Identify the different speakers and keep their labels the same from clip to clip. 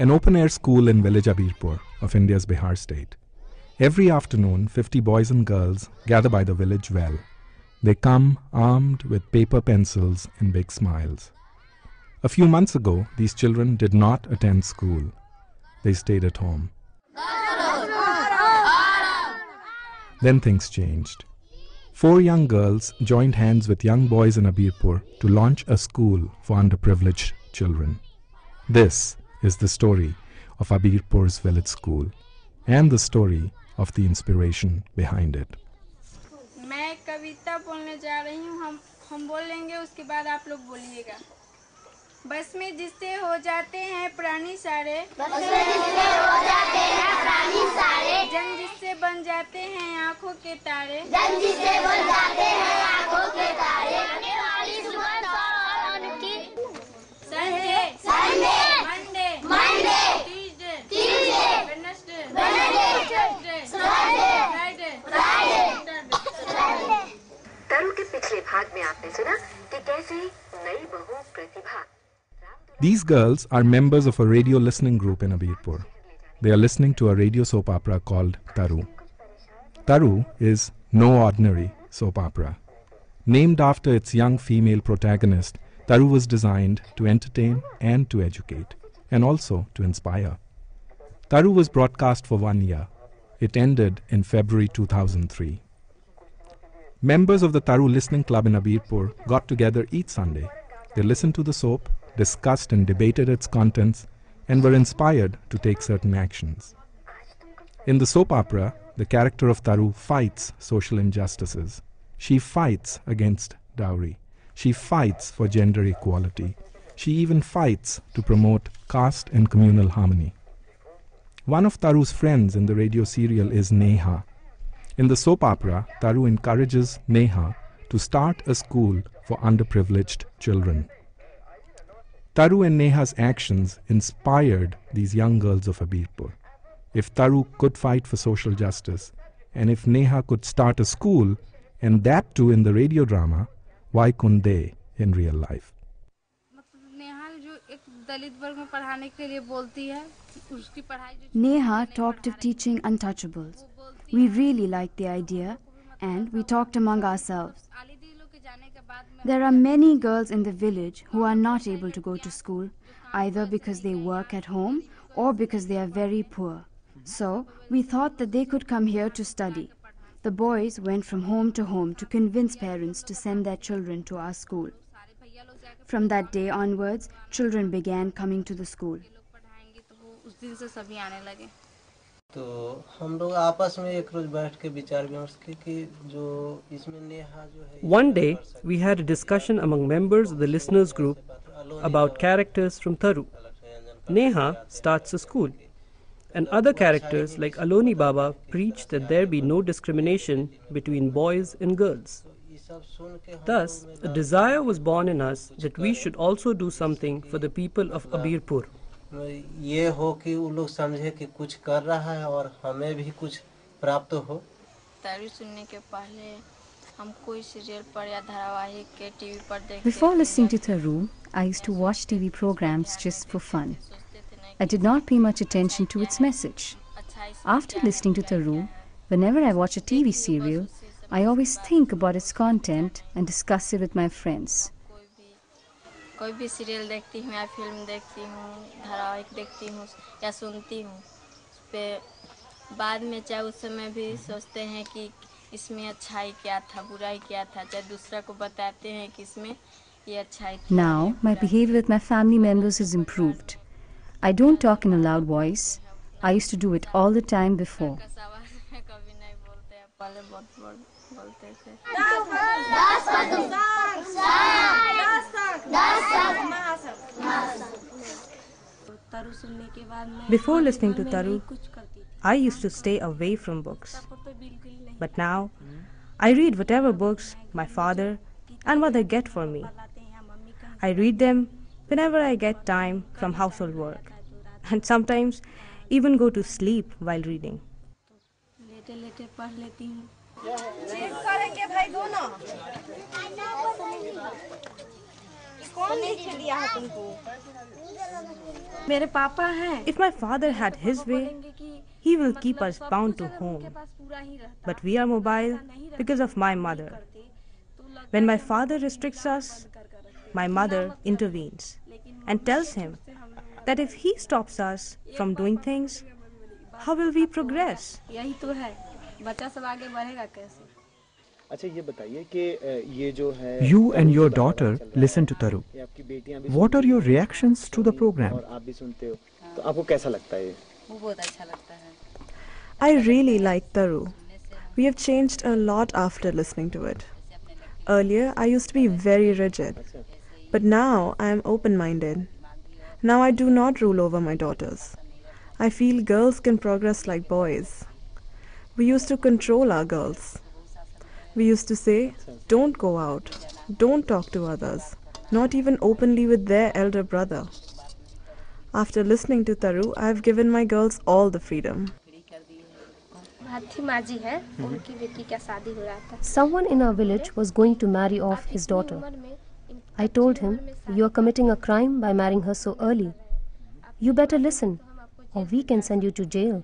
Speaker 1: an open-air school in village Abirpur of India's Bihar state. Every afternoon, 50 boys and girls gather by the village well. They come armed with paper pencils and big smiles. A few months ago, these children did not attend school. They stayed at home. Then things changed. 4 young girls joined hands with young boys in Abirpur to launch a school for underprivileged children. This is the story of Abirpur's village school and the story of the inspiration behind it.
Speaker 2: मैं कविता बोलने जा रही हूँ. हम बोलेंगे, उसके बाद आप लोग बोलिएगा. बस में जिससे हो जाते हैं प्राणी सारे, जन जिससे बन जाते हैं आँखों के तारे,
Speaker 3: तरु के पिछले भाग में आपने सुना कि कैसे नई बहू प्रतिभा.
Speaker 1: These girls are members of a radio listening group in Abirpur. They are listening to a radio soap opera called Taru. Taru is no ordinary soap opera. Named after its young female protagonist, Taru was designed to entertain and to educate, and also to inspire. Taru was broadcast for 1 year. It ended in February 2003. Members of the Taru Listening Club in Abirpur got together each Sunday. They listened to the soap, discussed and debated its contents, and were inspired to take certain actions. In the soap opera, the character of Taru fights social injustices. She fights against dowry. She fights for gender equality. She even fights to promote caste and communal harmony. One of Taru's friends in the radio serial is Neha. In the soap opera, Taru encourages Neha to start a school for underprivileged children. Taru and Neha's actions inspired these young girls of Abirpur. If Taru could fight for social justice, and if Neha could start a school, and that too in the radio drama, why couldn't they in real life?
Speaker 4: Neha talked of teaching untouchables. We really liked the idea, and we talked among ourselves. There are many girls in the village who are not able to go to school, either because they work at home or because they are very poor. So we thought that they could come here to study. The boys went from home to home to convince parents to send their children to our school. From that day onwards, children began coming to the school.
Speaker 5: तो हम लोग आपस में एक रोज बैठ के विचार विमर्श किए कि जो इसमें नेहा जो है.
Speaker 6: One day we had a discussion among members of the listeners group about characters from Taru. Neha starts a school, and other characters like Aloni Baba preach that there be no discrimination between boys and girls. Thus, a desire was born in us that we should also do something for the people of Abirpur.
Speaker 5: ये हो कि वो लोग समझे कि कुछ कर रहा है और हमें भी कुछ प्राप्त हो.
Speaker 2: तारू सुनने के पहले हम कोई सीरियल पर या धारावाहिक के टीवी पर देखते.
Speaker 4: Before listening to Taru, I used to watch TV programs just for fun. I did not pay much attention to its message. After listening to Taru, whenever I watch a TV serial, I always think about its content and discuss it with my friends.
Speaker 2: कोई भी serial देखती हूँ या film देखती हूँ, धारावाहिक देखती हूँ या सुनती हूँ, पे बाद में चाहे उस समय भी सोचते हैं कि इसमें अच्छाई क्या था, बुराई क्या था, चाहे दूसरा को बताते हैं कि इसमें ये अच्छाई थी.
Speaker 4: Now, my behavior with my family members has improved. I don't talk in a loud voice. I used to do it all the time before.
Speaker 6: Before listening to Taru, I used to stay away from books. But now, I read whatever books my father and mother get for me. I read them whenever I get time from household work, and sometimes even go to sleep while reading.
Speaker 7: If my father had his way, he will keep us bound to home. But we are mobile because of my mother. When my father restricts us, my mother intervenes and tells him that if he stops us from doing things, how will we progress?
Speaker 8: You and your daughter listen to Taru. What are your reactions to the program?
Speaker 9: I really like Taru. We have changed a lot after listening to it. Earlier, I used to be very rigid, but now I am open-minded. Now I do not rule over my daughters. I feel girls can progress like boys. We used to control our girls. We used to say, don't go out, don't talk to others, not even openly with their elder brother. After listening to Taru, I have given my girls all the freedom.
Speaker 10: Someone in our village was going to marry off his daughter. I told him, "You are committing a crime by marrying her so early. You better listen, or we can send you to jail."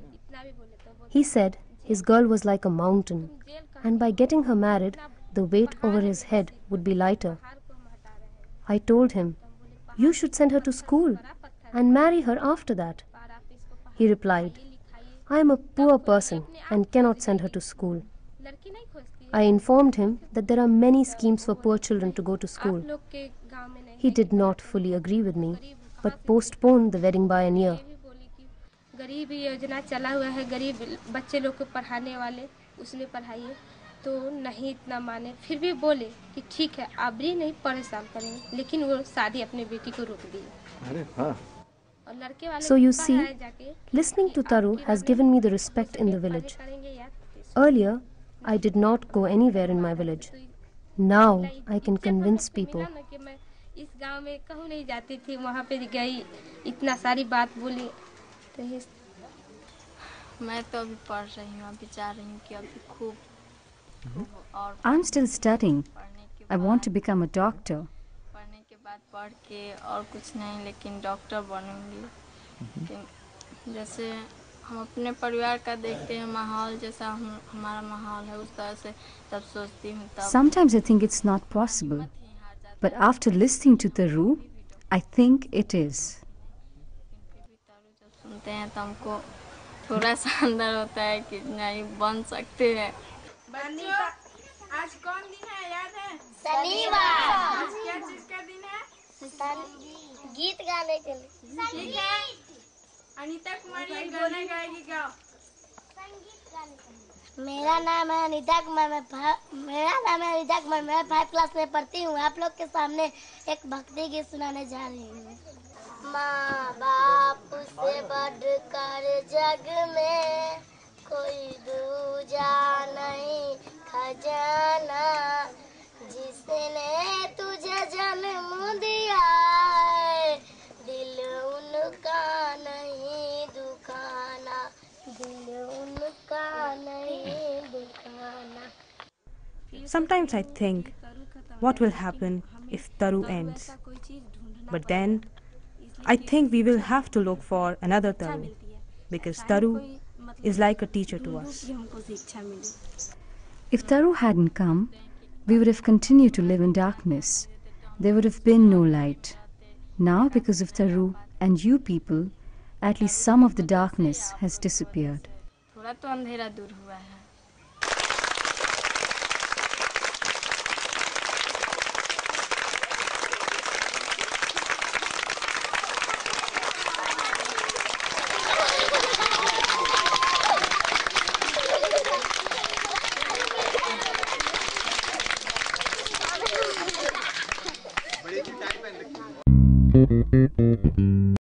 Speaker 10: He said his girl was like a mountain, and by getting her married, the weight over his head would be lighter. I told him, "You should send her to school and marry her after that." He replied, "I am a poor person and cannot send her to school." I informed him that there are many schemes for poor children to go to school. He did not fully agree with me, but postponed the wedding by a year.
Speaker 11: गरीब योजना चला हुआ है, गरीब बच्चे लोग को पढ़ाने वाले, उसमें पढ़ाइए, तो नहीं इतना माने, फिर भी बोले कि ठीक है आप भी नहीं परेशान करेंगे, लेकिन वो शादी अपने बेटी को रोक दी। अरे हाँ।
Speaker 10: So you see, listening to Taru has given me the respect in the village. Earlier, I did not go anywhere in my village. Now I can convince people.
Speaker 11: इस गांव में कहूँ नहीं जाती थी, वहाँ पे गई, इतना सारी बात बोली।
Speaker 2: मैं तो अभी पढ़ रही हूँ, अभी चाह रही हूँ कि अभी खूब और
Speaker 12: I'm still studying. I want to become a doctor.
Speaker 2: पढ़ने के बाद पढ़ के और कुछ नहीं, लेकिन डॉक्टर बनूंगी। जैसे हम अपने परिवार का देखते हैं माहौल, जैसा हमारा माहौल है उस तरह से तब सोचती हूँ तब।
Speaker 12: Sometimes I think it's not possible, but after listening to Taru, I think it is.
Speaker 2: सुनते हैं तो हमको थोड़ा सा अंदर होता है कि नहीं बन सकते हैं।
Speaker 11: बच्चों, आज कौन दिन है याद है?
Speaker 13: शनिवार।
Speaker 11: आज क्या चीज का दिन है?
Speaker 13: गीत गाने के लिए।
Speaker 11: ठीक है, अनीता कुमारी एक गाना गाएगी, गाओ।
Speaker 13: मेरा नाम है अनीता कुमार, मैं 5 क्लास में पढ़ती हूँ। आप लोग के सामने एक भक्ति गीत सुनाने जा रही हूँ। माँ बाप से बढ़कर जग में कोई दूजा नहीं खजाना, जिसने तुझे जन्म दिया है, दिल उनका नहीं दुखाना, दिल उनका नहीं दुखाना।
Speaker 7: Sometimes I think, what will happen if Taru ends? But then, I think we will have to look for another Taru, because Taru is like a teacher to us.
Speaker 12: If Taru hadn't come, we would have continued to live in darkness. There would have been no light. Now, because of Taru and you people, at least some of the darkness has disappeared.
Speaker 2: थोड़ा तो अंधेरा दूर हुआ है।
Speaker 1: Thank you.